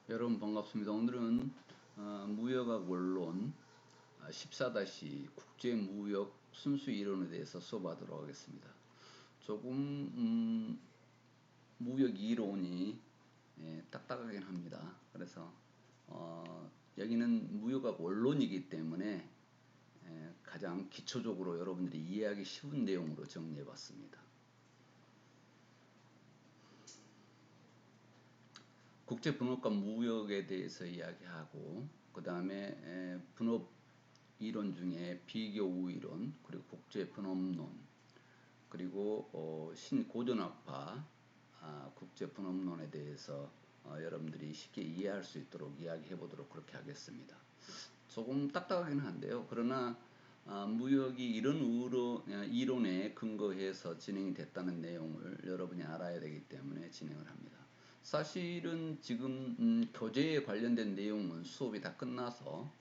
여러분 반갑습니다. 오늘은 무역학 원론 14- 국제무역 순수 이론에 대해서 수업하도록 하겠습니다. 조금 무역 이론이 딱딱하긴 합니다. 그래서 여기는 무역학 원론이기 때문에 가장 기초적으로 여러분들이 이해하기 쉬운 내용으로 정리해 봤습니다. 국제분업과 무역에 대해서 이야기하고, 그 다음에 분업 이론 중에 비교우 이론, 그리고 국제분업론, 그리고 신고전학파 국제분업론에 대해서 여러분들이 쉽게 이해할 수 있도록 이야기해 보도록 그렇게 하겠습니다. 조금 딱딱하긴 한데요. 그러나 무역이 이런 이론에 근거해서 진행이 됐다는 내용을 여러분이 알아야 되기 때문에 진행을 합니다. 사실은 지금 교재에 관련된 내용은 수업이 다 끝나서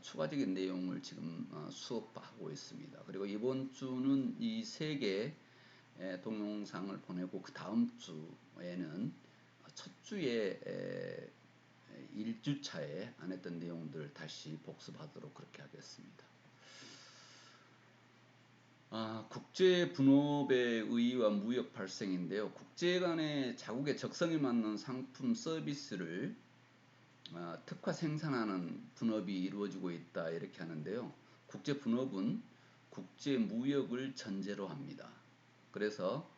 추가적인 내용을 지금 수업하고 있습니다. 그리고 이번 주는 이 세 개의 동영상을 보내고, 그 다음 주에는 첫 주에 1주차에 안 했던 내용들 다시 복습하도록 그렇게 하겠습니다. 국제분업의 의의와 무역 발생인데요. 국제 간의 자국의 적성에 맞는 상품 서비스를 특화 생산하는 분업이 이루어지고 있다, 이렇게 하는데요. 국제분업은 국제무역을 전제로 합니다. 그래서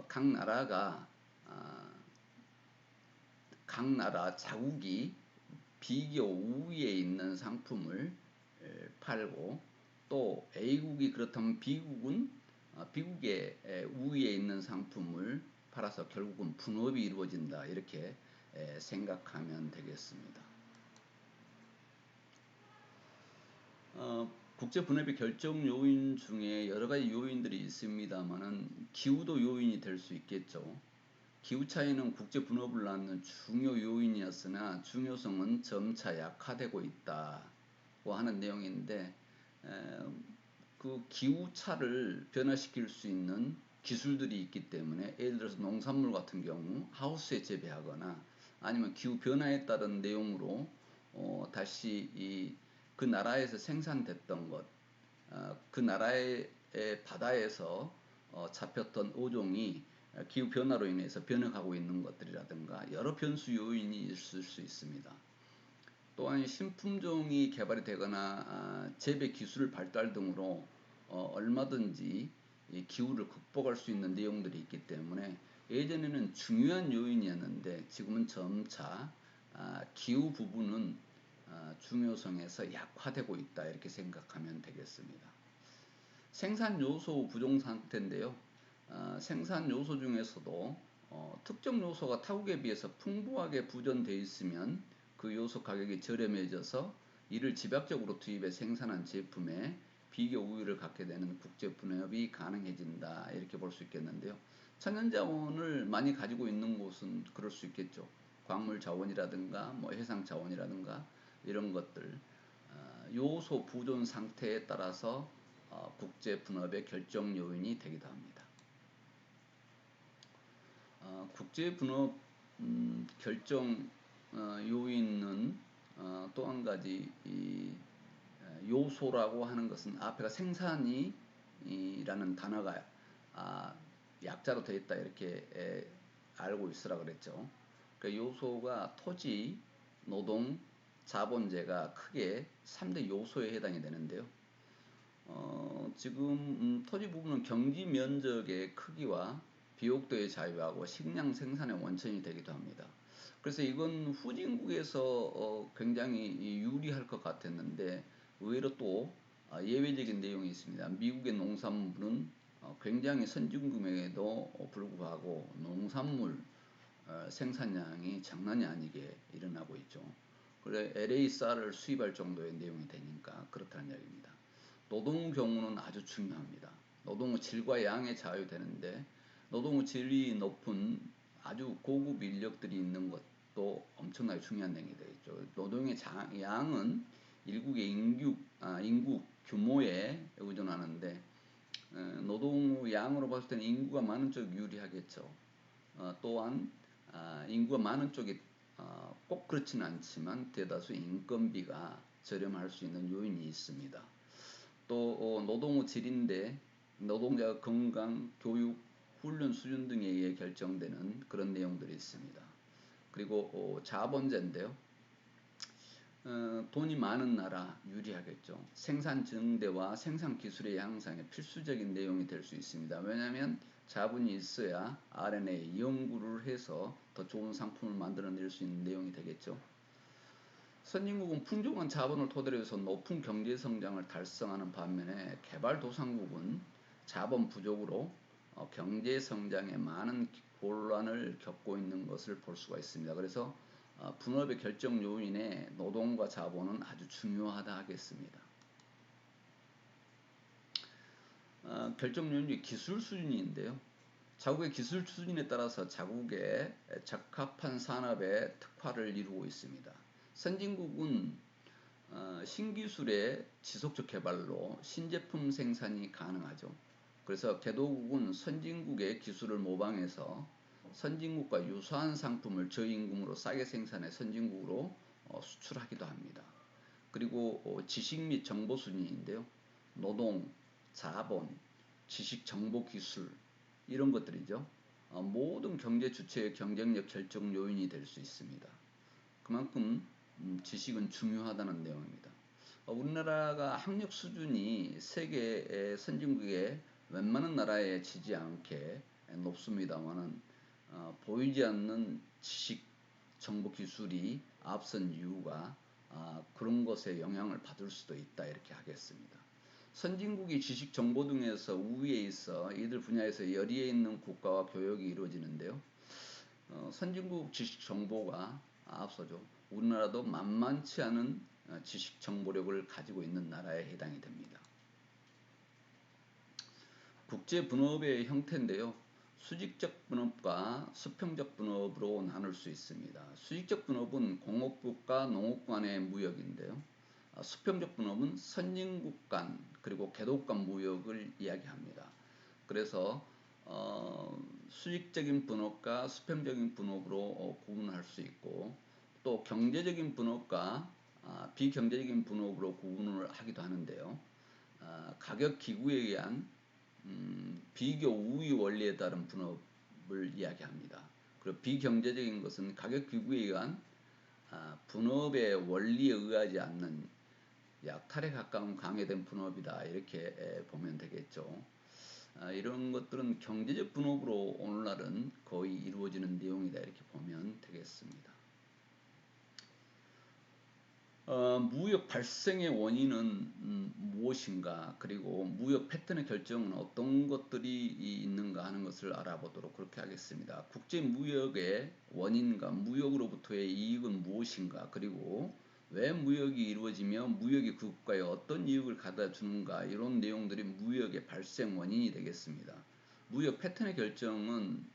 각 나라 자국이 비교 우위에 있는 상품을 팔고, 또 A국이 그렇다면 B국은 B국의 우위에 있는 상품을 팔아서 결국은 분업이 이루어진다, 이렇게 생각하면 되겠습니다. 국제 분업의 결정 요인 중에 여러 가지 요인들이 있습니다만은 기후도 요인이 될 수 있겠죠. 기후 차이는 국제 분업을 낳는 중요 요인이었으나 중요성은 점차 약화되고 있다고 하는 내용인데, 그 기후차를 변화시킬 수 있는 기술들이 있기 때문에, 예를 들어서 농산물 같은 경우 하우스에 재배하거나 아니면 기후 변화에 따른 내용으로 다시 그 나라에서 생산됐던 것, 그 나라의 바다에서 잡혔던 어종이 기후 변화로 인해서 변해가고 있는 것들이라든가 여러 변수 요인이 있을 수 있습니다. 또한 신품종이 개발이 되거나 재배 기술 발달 등으로 얼마든지 이 기후를 극복할 수 있는 내용들이 있기 때문에, 예전에는 중요한 요인이었는데 지금은 점차 기후 부분은 중요성에서 약화되고 있다, 이렇게 생각하면 되겠습니다. 생산 요소 부족 상태인데요. 생산 요소 중에서도 특정 요소가 타국에 비해서 풍부하게 부존되어 있으면 그 요소 가격이 저렴해져서 이를 집약적으로 투입해 생산한 제품에 비교 우위를 갖게 되는 국제 분업이 가능해진다, 이렇게 볼 수 있겠는데요. 천연자원을 많이 가지고 있는 곳은 그럴 수 있겠죠. 광물 자원이라든가 해상 자원이라든가 이런 것들, 요소 부존 상태에 따라서 국제 분업의 결정 요인이 되기도 합니다. 국제 분업 결정 요인은 또 한 가지 요소라고 하는 것은 앞에가 생산이라는 단어가 약자로 되어 있다, 이렇게 알고 있으라 그랬죠. 그러니까 요소가 토지, 노동, 자본재가 크게 3대 요소에 해당이 되는데요. 지금 토지 부분은 경지 면적의 크기와 비옥도의 자유하고 식량 생산의 원천이 되기도 합니다. 그래서 이건 후진국에서 굉장히 유리할 것 같았는데 의외로 또 예외적인 내용이 있습니다. 미국의 농산물은 굉장히 선진국임에도 불구하고 농산물 생산량이 장난이 아니게 일어나고 있죠. 그래 LA 쌀을 수입할 정도의 내용이 되니까 그렇다는 이야기입니다. 노동 경우는 아주 중요합니다. 노동의 질과 양의 자유되는데, 노동의 질이 높은 아주 고급 인력들이 있는 것도 엄청나게 중요한 내용이 되겠죠. 노동의 양은 일국의 인구 규모에 의존하는데, 노동 양으로 봤을 때는 인구가 많은 쪽이 유리하겠죠. 또한 인구가 많은 쪽이 꼭 그렇지는 않지만 대다수 인건비가 저렴할 수 있는 요인이 있습니다. 또 노동 후 질인데 노동자 건강, 교육, 훈련 수준 등에 의해 결정되는 그런 내용들이 있습니다. 그리고 자본제인데요. 돈이 많은 나라 유리하겠죠. 생산 증대와 생산 기술의 향상에 필수적인 내용이 될 수 있습니다. 왜냐하면 자본이 있어야 R&A 연구를 해서 더 좋은 상품을 만들어낼 수 있는 내용이 되겠죠. 선진국은 풍족한 자본을 토대로 해서 높은 경제 성장을 달성하는 반면에 개발도상국은 자본 부족으로 경제 성장에 많은 곤란을 겪고 있는 것을 볼 수가 있습니다. 그래서 분업의 결정 요인에 노동과 자본은 아주 중요하다 하겠습니다. 결정 요인이 기술 수준인데요. 자국의 기술 수준에 따라서 자국의 적합한 산업의 특화를 이루고 있습니다. 선진국은 신기술의 지속적 개발로 신제품 생산이 가능하죠. 그래서 개도국은 선진국의 기술을 모방해서 선진국과 유사한 상품을 저임금으로 싸게 생산해 선진국으로 수출하기도 합니다. 그리고 지식 및 정보 수준인데요. 노동, 자본, 지식, 정보, 기술 이런 것들이죠. 모든 경제 주체의 경쟁력 결정 요인이 될 수 있습니다. 그만큼 지식은 중요하다는 내용입니다. 우리나라가 학력 수준이 세계 선진국의 웬만한 나라에 지지 않게 높습니다만은 보이지 않는 지식, 정보 기술이 앞선 이유가 그런 것에 영향을 받을 수도 있다 이렇게 하겠습니다. 선진국이 지식, 정보 등에서 우위에 있어 이들 분야에서 열의에 있는 국가와 교역이 이루어지는데요. 선진국 지식 정보가 앞서죠. 우리나라도 만만치 않은 지식 정보력을 가지고 있는 나라에 해당이 됩니다. 국제 분업의 형태인데요. 수직적 분업과 수평적 분업으로 나눌 수 있습니다. 수직적 분업은 공업국과 농업 간의 무역인데요. 수평적 분업은 선진국 간 그리고 개도국 간 무역을 이야기합니다. 그래서 수직적인 분업과 수평적인 분업으로 구분할 수 있고 또 경제적인 분업과 비경제적인 분업으로 구분을 하기도 하는데요. 가격 기구에 의한 비교 우위 원리에 따른 분업을 이야기합니다. 그리고 비경제적인 것은 가격 기구에 의한 분업의 원리에 의하지 않는 약탈에 가까운 강화된 분업이다 이렇게 보면 되겠죠. 이런 것들은 경제적 분업으로 오늘날은 거의 이루어지는 내용이다 이렇게 보면 되겠습니다. 무역 발생의 원인은 무엇인가 그리고 무역 패턴의 결정은 어떤 것들이 있는가 하는 것을 알아보도록 그렇게 하겠습니다. 국제 무역의 원인과 무역으로부터의 이익은 무엇인가 그리고 왜 무역이 이루어지며 무역이 그 국가에 어떤 이익을 가져다 주는가 이런 내용들이 무역의 발생 원인이 되겠습니다. 무역 패턴의 결정은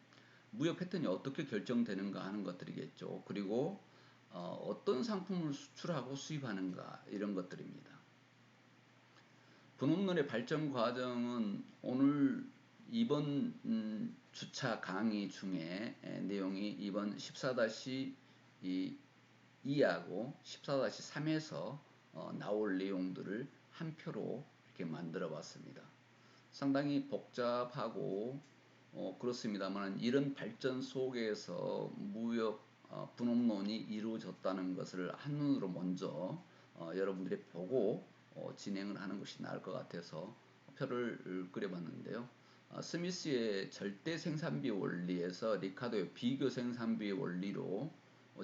무역 패턴이 어떻게 결정되는가 하는 것들이겠죠. 그리고 어떤 상품을 수출하고 수입하는가 이런 것들입니다. 분업론의 발전 과정은 오늘 이번 주차 강의 중에 내용이 이번 14-2하고 14-3에서 나올 내용들을 한 표로 이렇게 만들어 봤습니다. 상당히 복잡하고 그렇습니다만 이런 발전 속에서 무역 분업론이 이루어졌다는 것을 한눈으로 먼저 여러분들이 보고 진행을 하는 것이 나을 것 같아서 표를 그려봤는데요. 스미스의 절대 생산비 원리에서 리카도의 비교 생산비 원리로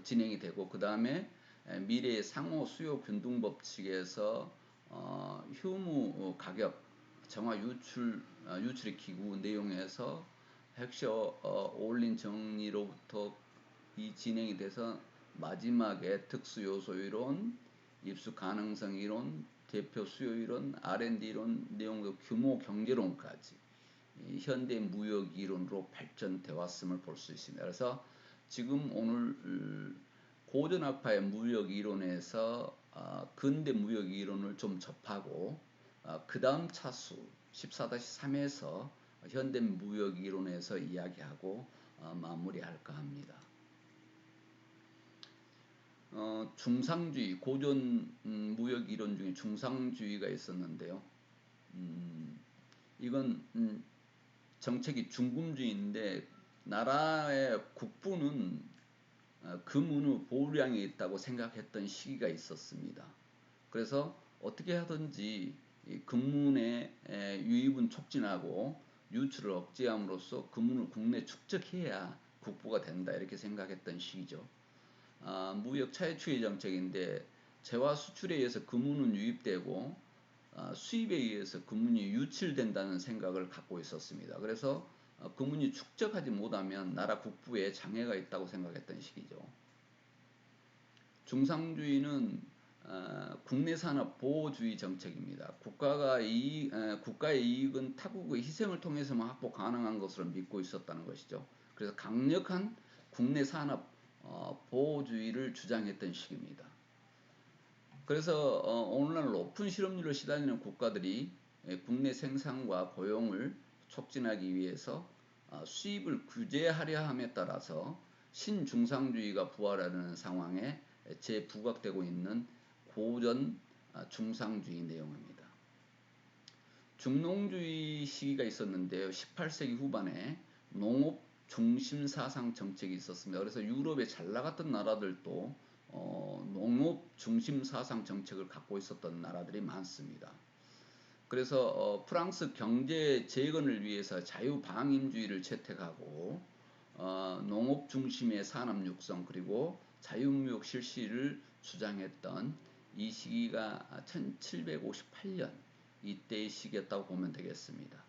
진행이 되고 그 다음에 미래의 상호 수요 균등 법칙에서 휴무 가격 정화 유출의 기구 내용에서 핵셔 올린 정리로부터 이 진행이 돼서 마지막에 특수 요소 이론, 입수 가능성 이론, 대표 수요 이론, R&D 이론 내용도 규모 경제론까지 현대 무역 이론으로 발전돼 왔음을 볼 수 있습니다. 그래서 지금 오늘 고전학파의 무역 이론에서 근대 무역 이론을 좀 접하고 그 다음 차수 14-3에서 현대 무역 이론에서 이야기하고 마무리할까 합니다. 중상주의, 고전 무역 이론 중에 중상주의가 있었는데요. 이건 정책이 중금주의인데 나라의 국부는 금은의 보유량이 있다고 생각했던 시기가 있었습니다. 그래서 어떻게 하든지 금문의 유입은 촉진하고 유출을 억제함으로써 금문을 국내 축적해야 국부가 된다 이렇게 생각했던 시기죠. 무역 차액추이 정책인데 재화 수출에 의해서 금은은 유입되고 수입에 의해서 금은이 유출된다는 생각을 갖고 있었습니다. 그래서 금은이 축적하지 못하면 나라 국부에 장애가 있다고 생각했던 시기죠. 중상주의는 국내 산업 보호주의 정책입니다. 국가의 이익은 타국의 희생을 통해서만 확보 가능한 것으로 믿고 있었다는 것이죠. 그래서 강력한 국내 산업 보호주의를 주장했던 시기입니다. 그래서 오늘날 높은 실업률을 시달리는 국가들이 국내 생산과 고용을 촉진하기 위해서 수입을 규제하려 함에 따라서 신중상주의가 부활하는 상황에 재부각되고 있는 고전 중상주의 내용입니다. 중농주의 시기가 있었는데요. 18세기 후반에 농업 중심 사상 정책이 있었습니다. 그래서 유럽에 잘 나갔던 나라들도 농업 중심 사상 정책을 갖고 있었던 나라들이 많습니다. 그래서 프랑스 경제 재건을 위해서 자유방임주의를 채택하고 농업 중심의 산업 육성 그리고 자유무역 실시를 주장했던 이 시기가 1758년 이때의 시기였다고 보면 되겠습니다.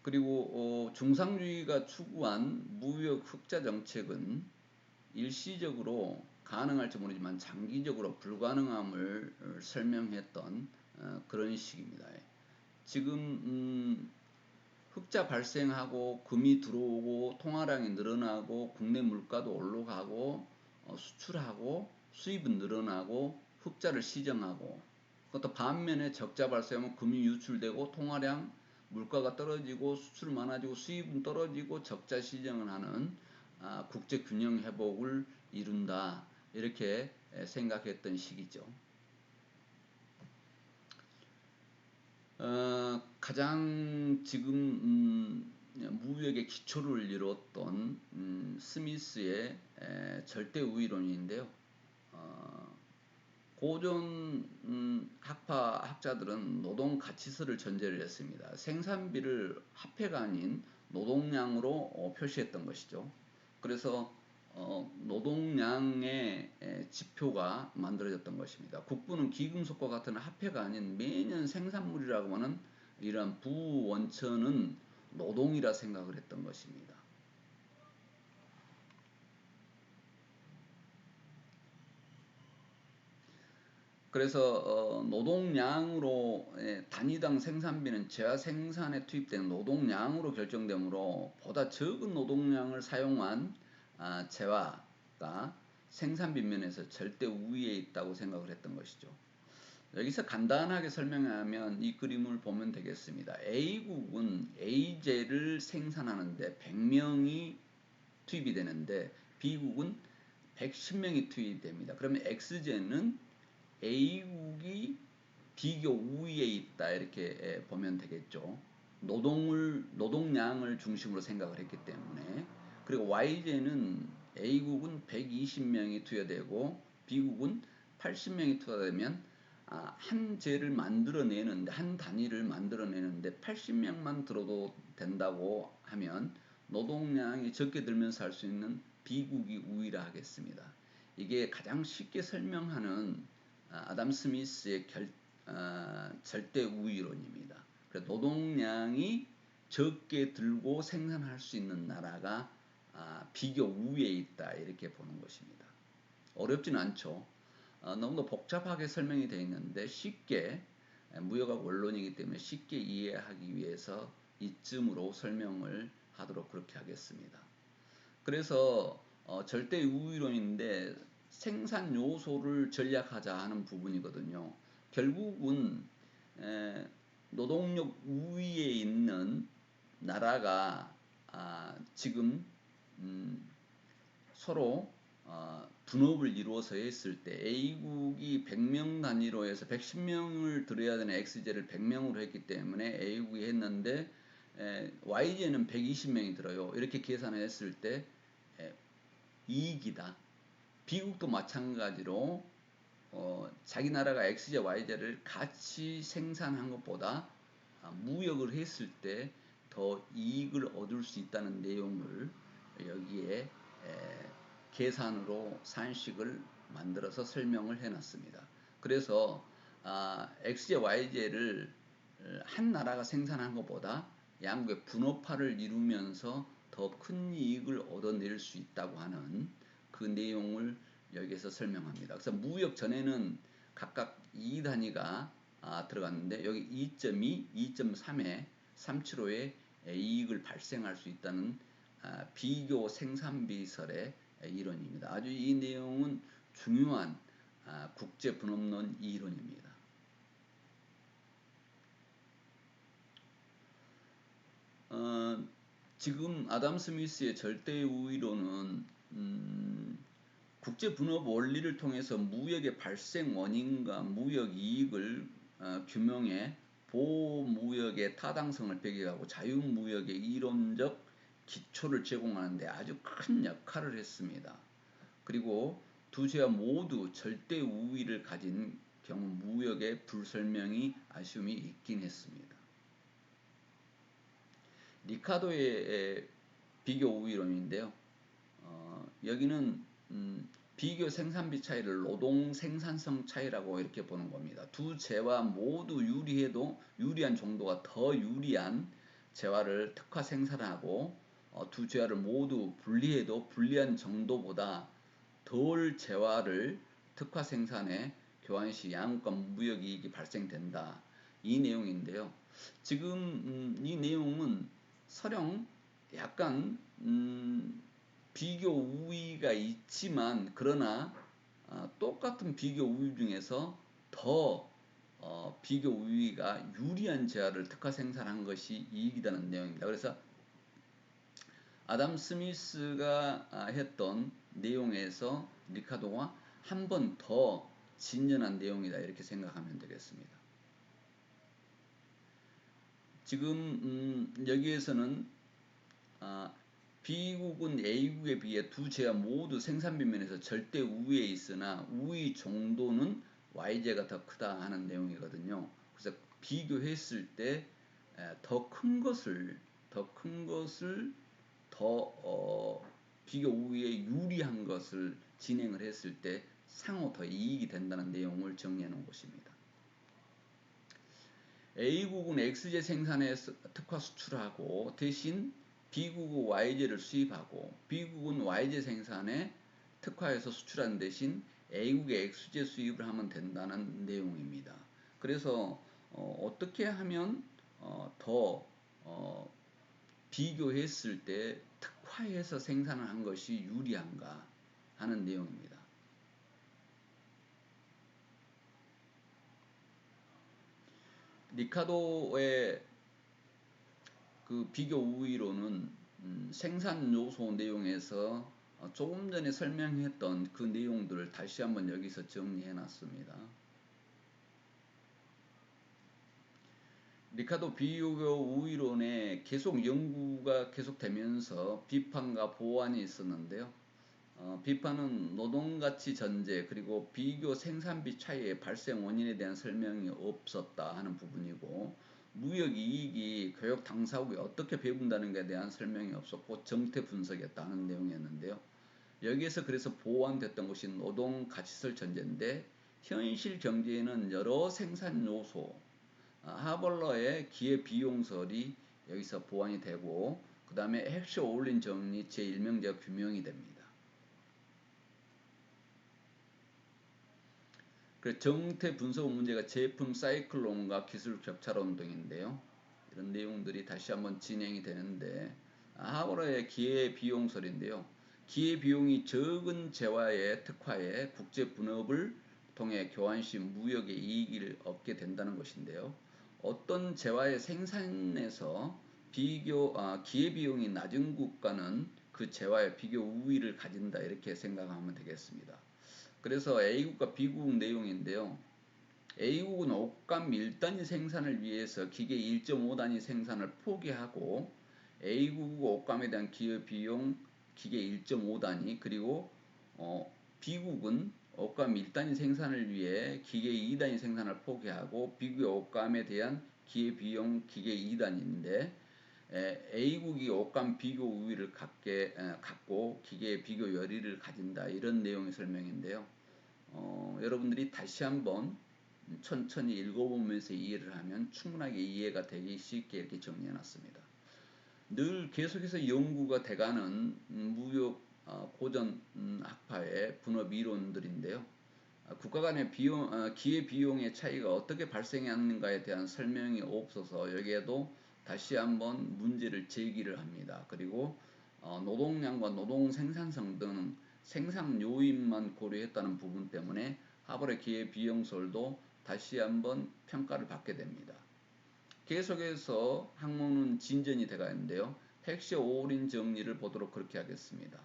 그리고 중상주의가 추구한 무역 흑자 정책은 일시적으로 가능할지 모르지만 장기적으로 불가능함을 설명했던 그런 식입니다. 지금 흑자 발생하고 금이 들어오고 통화량이 늘어나고 국내 물가도 올라가고 수출하고 수입은 늘어나고 흑자를 시정하고 그것도 반면에 적자 발생하면 금이 유출되고 통화량 물가가 떨어지고 수출 많아지고 수입은 떨어지고 적자 시정을 하는 국제 균형 회복을 이룬다 이렇게 생각했던 시기죠. 가장 지금 무역의 기초를 이뤘던 스미스의 절대 우위론인데요. 고전 학자들은 노동 가치서를 전제를 했습니다. 생산비를 화폐가 아닌 노동량으로 표시했던 것이죠. 그래서 노동량의 지표가 만들어졌던 것입니다. 국부는 기금속과 같은 화폐가 아닌 매년 생산물이라고 하는 이러한 부원천은 노동이라 생각을 했던 것입니다. 그래서 노동량으로 단위당 생산비는 재화 생산에 투입되는 노동량으로 결정되므로 보다 적은 노동량을 사용한 재화가 생산비 면에서 절대 우위에 있다고 생각을 했던 것이죠. 여기서 간단하게 설명하면 이 그림을 보면 되겠습니다. A국은 A제를 생산하는데 100명이 투입이 되는데 B국은 110명이 투입됩니다. 그러면 X제는 A국이 비교 우위에 있다 이렇게 보면 되겠죠. 노동량을 중심으로 생각을 했기 때문에. 그리고 Y제는 A국은 120명이 투여되고 B국은 80명이 투여되면 한 제를 만들어내는데 한 단위를 만들어내는데 80명만 들어도 된다고 하면 노동량이 적게 들면서 할 수 있는 B국이 우위라 하겠습니다. 이게 가장 쉽게 설명하는 아담 스미스의 절대 우위론입니다. 노동량이 적게 들고 생산할 수 있는 나라가 비교 우위에 있다 이렇게 보는 것입니다. 어렵지는 않죠. 너무도 복잡하게 설명이 되어 있는데 쉽게 무역학 원론이기 때문에 쉽게 이해하기 위해서 이쯤으로 설명을 하도록 그렇게 하겠습니다. 그래서 절대 우위론인데 생산 요소를 전략하자 하는 부분이거든요. 결국은 노동력 우위에 있는 나라가 지금 서로 분업을 이루어서 했을 때 A국이 100명 단위로 해서 110명을 들여야 되는 XJ를 100명으로 했기 때문에 A국이 했는데 YJ는 120명이 들어요. 이렇게 계산을 했을 때 이익이다. B국도 마찬가지로 자기 나라가 XJ, YJ를 같이 생산한 것보다 무역을 했을 때 더 이익을 얻을 수 있다는 내용을 여기에 계산으로 산식을 만들어서 설명을 해놨습니다. 그래서 XJ, YJ를 한 나라가 생산한 것보다 양국의 분업화를 이루면서 더 큰 이익을 얻어낼 수 있다고 하는 그 내용을 여기에서 설명합니다. 그래서 무역 전에는 각각 2단위가 들어갔는데 여기 2.2, 2.3에 375의 이익을 발생할 수 있다는 비교 생산비설의 이론입니다. 아주 이 내용은 중요한 국제 분업론 이론입니다. 지금 아담 스미스의 절대 우위론은 국제 분업 원리를 통해서 무역의 발생 원인과 무역 이익을 규명해 보호무역의 타당성을 배경하고 자유무역의 이론적 기초를 제공하는 데 아주 큰 역할을 했습니다. 그리고 두 제와 모두 절대 우위를 가진 경우 무역의 불설명이 아쉬움이 있긴 했습니다. 리카도의 비교 우위론인데요. 여기는 비교 생산비 차이를 노동 생산성 차이라고 이렇게 보는 겁니다. 두 재화 모두 유리해도 유리한 정도가 더 유리한 재화를 특화 생산하고 두 재화를 모두 분리해도 불리한 정도보다 덜 재화를 특화 생산해 교환 시 양국간 무역이익이 발생된다. 이 내용인데요. 지금 이 내용은 설령 약간 비교 우위가 있지만 그러나 똑같은 비교 우위 중에서 더 비교 우위가 유리한 재화를 특화 생산한 것이 이익이라는 내용입니다. 그래서 아담 스미스가 했던 내용에서 리카도가 한 번 더 진전한 내용이다 이렇게 생각하면 되겠습니다. 지금 여기에서는 B국은 A국에 비해 두 재화 모두 생산비 면에서 절대 우위에 있으나 우위 정도는 YJ가 더 크다 하는 내용이거든요. 그래서 비교했을 때 더 큰 것을 비교 우위에 유리한 것을 진행을 했을 때 상호 더 이익이 된다는 내용을 정리해 놓은 것입니다. A국은 XJ 생산에 특화 수출하고 대신 B국은 YJ를 수입하고 B국은 YJ 생산에 특화해서 수출하는 대신 A국의 XJ 수입을 하면 된다는 내용입니다. 그래서 어떻게 하면 더 비교했을 때 특화해서 생산을 한 것이 유리한가 하는 내용입니다. 리카도의 그 비교 우위로는 생산 요소 내용에서 조금 전에 설명했던 그 내용들을 다시 한번 여기서 정리해 놨습니다. 리카도 비교 우위론에 계속 연구가 계속되면서 비판과 보완이 있었는데요. 비판은 노동가치 전제 그리고 비교 생산비 차이의 발생 원인에 대한 설명이 없었다 하는 부분이고 무역 이익이 교역 당사국에 어떻게 배분다는 것에 대한 설명이 없었고 정태 분석이었다 하는 내용이었는데요. 여기에서 그래서 보완됐던 것이 노동가치설 전제인데 현실 경제에는 여러 생산 요소 하벌러의 기회비용설이 여기서 보완이 되고 그 다음에 핵시 어울린 정리 제1명제가 규명이 됩니다. 그래서 정태 분석 문제가 제품 사이클론과 기술 격차론 등인데요. 이런 내용들이 다시 한번 진행이 되는데 하버러의 기회비용설인데요. 기회비용이 적은 재화의 특화에 국제 분업을 통해 교환 시 무역의 이익을 얻게 된다는 것인데요. 어떤 재화의 생산에서 기회비용이 낮은 국가는 그 재화의 비교 우위를 가진다 이렇게 생각하면 되겠습니다. 그래서 A국과 B국 내용인데요. A국은 옷감 1단위 생산을 위해서 기계 1.5단위 생산을 포기하고 A국 옷감에 대한 기여 비용 기계 1.5단위 그리고 B국은 옷감 1단위 생산을 위해 기계 2단위 생산을 포기하고 B국의 옷감에 대한 기여 비용 기계 2단위인데 A국이 옷감 비교 우위를 갖고 기계의 비교 열의를 가진다 이런 내용의 설명인데요. 여러분들이 다시 한번 천천히 읽어보면서 이해를 하면 충분하게 이해가 되기 쉽게 이렇게 정리해 놨습니다. 늘 계속해서 연구가 돼가는 무역 고전 학파의 분업 이론들인데요. 국가 간의 기회 비용의 차이가 어떻게 발생하는가에 대한 설명이 없어서 여기에도 다시 한번 문제를 제기를 합니다. 그리고 노동량과 노동 생산성 등 생산 요인만 고려했다는 부분 때문에 하버의 기회 비용설도 다시 한번 평가를 받게 됩니다. 계속해서 학문은 진전이 돼가 있는데요. 헥시어 오린 정리를 보도록 그렇게 하겠습니다.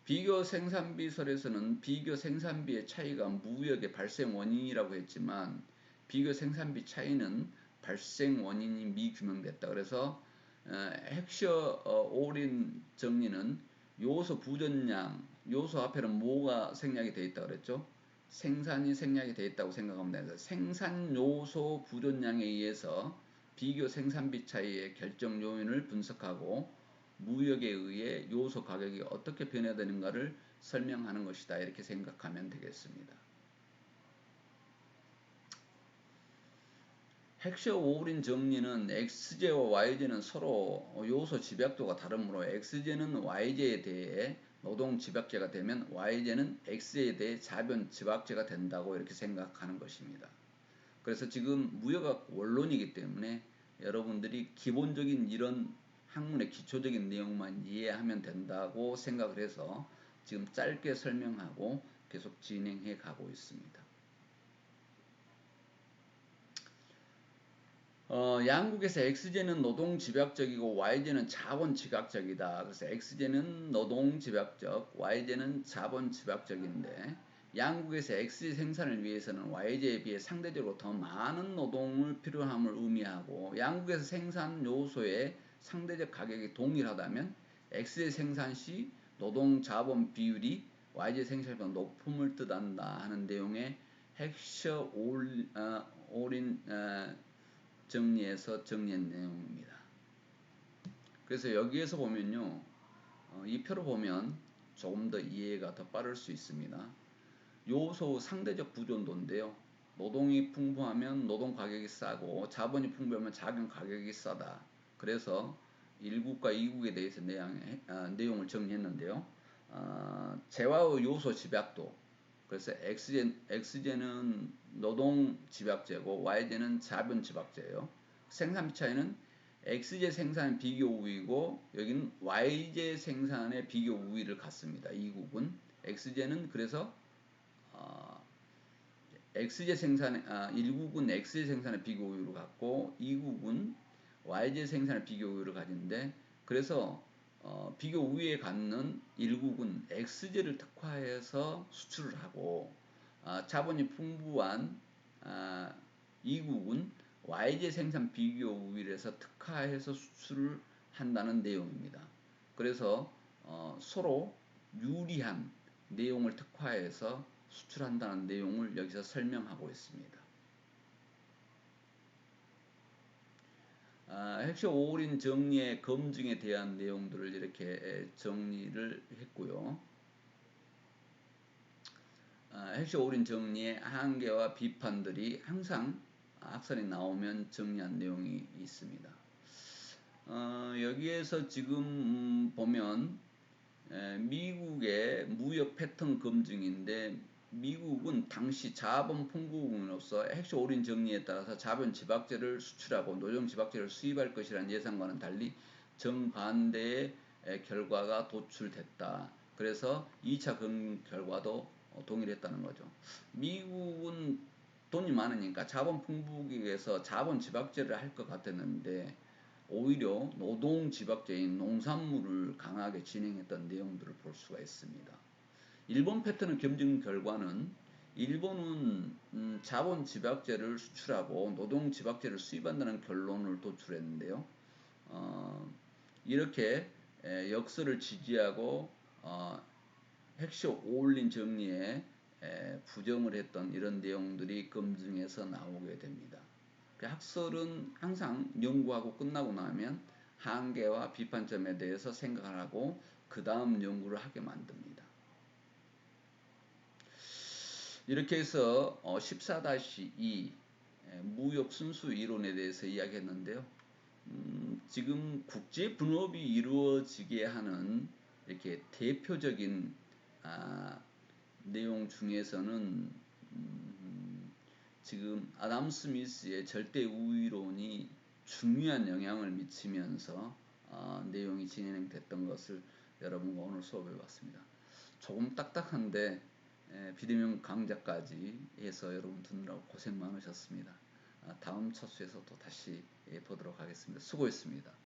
비교 생산비설에서는 비교 생산비의 차이가 무역의 발생 원인이라고 했지만 비교 생산비 차이는 발생 원인이 미규명됐다. 그래서 헥시어 오린 정리는 요소 부전량, 요소 앞에는 뭐가 생략이 되어 있다고 그랬죠? 생산이 생략이 되어 있다고 생각하면 됩니다. 생산 요소 부전량에 의해서 비교 생산비 차이의 결정 요인을 분석하고 무역에 의해 요소 가격이 어떻게 변화되는가를 설명하는 것이다. 이렇게 생각하면 되겠습니다. 헥시어 오린 정리는 X제와 Y제는 서로 요소 집약도가 다르므로 X제는 Y제에 대해 노동 집약제가 되면 Y제는 X에 대해 자변 집약제가 된다고 이렇게 생각하는 것입니다. 그래서 지금 무역학 원론이기 때문에 여러분들이 기본적인 이런 학문의 기초적인 내용만 이해하면 된다고 생각을 해서 지금 짧게 설명하고 계속 진행해 가고 있습니다. 양국에서 X제는 노동 집약적이고 Y제는 자본 집약적이다. 그래서 X제는 노동 집약적, Y제는 자본 집약적인데 양국에서 X제 생산을 위해서는 Y제에 비해 상대적으로 더 많은 노동을 필요함을 의미하고 양국에서 생산 요소의 상대적 가격이 동일하다면 X제 생산 시 노동 자본 비율이 Y제 생산보다 높음을 뜻한다 하는 내용의 헥시어 오린 정리해서 정리한 내용입니다. 그래서 여기에서 보면요. 이 표를 보면 조금 더 이해가 더 빠를 수 있습니다. 요소 상대적 부존도인데요. 노동이 풍부하면 노동 가격이 싸고 자본이 풍부하면 자본 가격이 싸다. 그래서 1국과 2국에 대해서 내용을 정리했는데요. 재화의 요소 집약도. 그래서 X제는 노동 집약제고 Y제는 자본 집약제예요. 생산비 차이는 X제 생산 비교 우위고 여기는 Y제 생산의 비교 우위를 갖습니다. 2국은 X제는 그래서 X제 생산 1국은 X제 생산의 비교 우위를 갖고 2국은 Y제 생산의 비교 우위를 가지는데 그래서 비교 우위에 갖는 1국은 X제를 특화해서 수출을 하고 자본이 풍부한 2국은 Y제 생산 비교 우위를 해서 특화해서 수출을 한다는 내용입니다. 그래서 서로 유리한 내용을 특화해서 수출한다는 내용을 여기서 설명하고 있습니다. 헥시어 오린 정리의 검증에 대한 내용들을 이렇게 정리를 했고요. 헥시어 오린 정리의 한계와 비판들이 항상 학설이 나오면 정리한 내용이 있습니다. 여기에서 지금 보면 미국의 무역 패턴 검증인데 미국은 당시 자본 풍부국으로서 헥시어 오린 정리에 따라서 자본 집약제를 수출하고 노동 집약제를 수입할 것이라는 예상과는 달리 정반대의 결과가 도출됐다. 그래서 2차 결과도 동일했다는 거죠. 미국은 돈이 많으니까 자본 풍부국에서 자본 집약제를 할 것 같았는데 오히려 노동 지박제인 농산물을 강하게 진행했던 내용들을 볼 수가 있습니다. 일본 패턴의 검증 결과는 일본은 자본 지박제를 수출하고 노동 지박제를 수입한다는 결론을 도출했는데요. 이렇게 역설을 지지하고 핵시 오울린 정리에 부정을 했던 이런 내용들이 검증에서 나오게 됩니다. 학설은 항상 연구하고 끝나고 나면 한계와 비판점에 대해서 생각을 하고 그 다음 연구를 하게 만듭니다. 이렇게 해서 14-2 무역 순수 이론에 대해서 이야기했는데요. 지금 국제 분업이 이루어지게 하는 이렇게 대표적인 내용 중에서는 지금 아담 스미스의 절대 우위론이 중요한 영향을 미치면서 내용이 진행됐던 것을 여러분과 오늘 수업해 봤습니다. 조금 딱딱한데 비대면 강좌까지 해서 여러분 듣느라고 고생 많으셨습니다. 다음 차수에서 또 다시 보도록 하겠습니다. 수고했습니다.